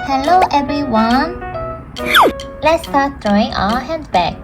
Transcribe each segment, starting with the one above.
Hello everyone! Let's start drawing a handbag.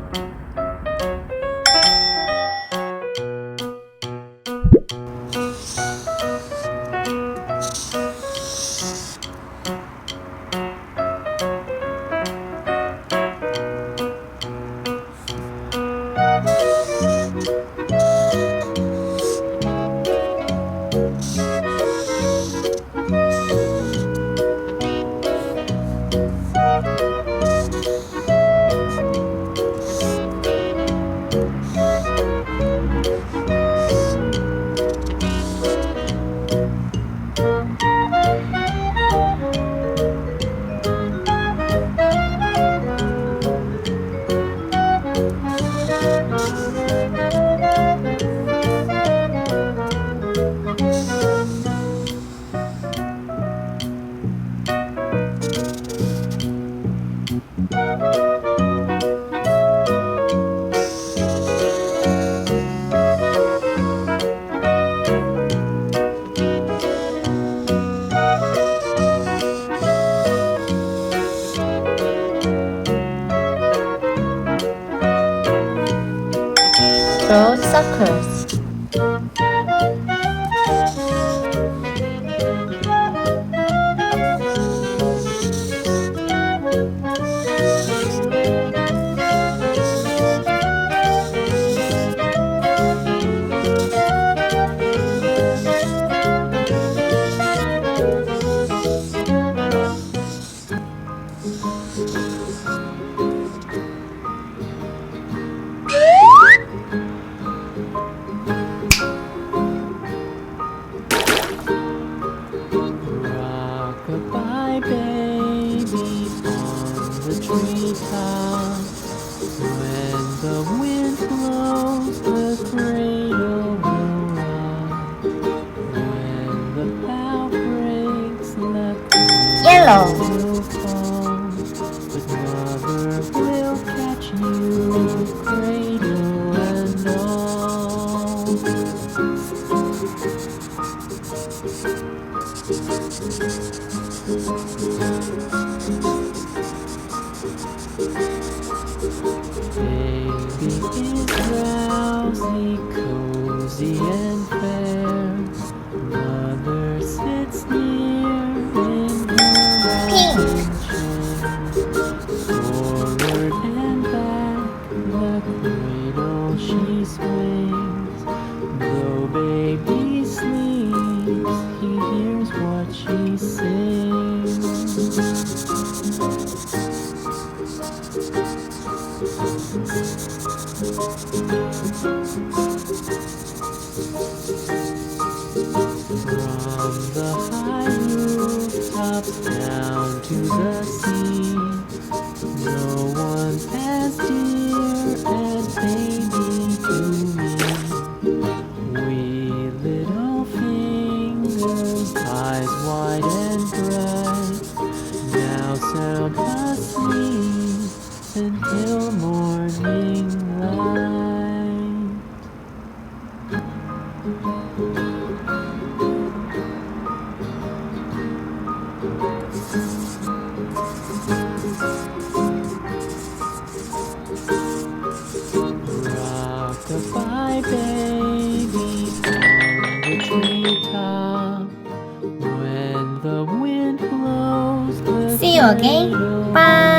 Draw circles. Goodbye, baby, on the treetop. When the wind blows, the cradle will rock. When the bough breaks, the Yellow. will fall. But mother will catch you, cradle and all. Baby is drowsy, cozy and fair. Mother sits near in her rocking chair. Forward and back, the cradle she swings. Though baby sleeps, he hears what she sings. From the high rooftops down to the sea, no one's as dear as baby to me. Wee little fingers, eyes wide and bright, now sound asleep until morning light. Rock-a-bye, baby, on the treetop. When the wind blows, the See you again. cradle Bye.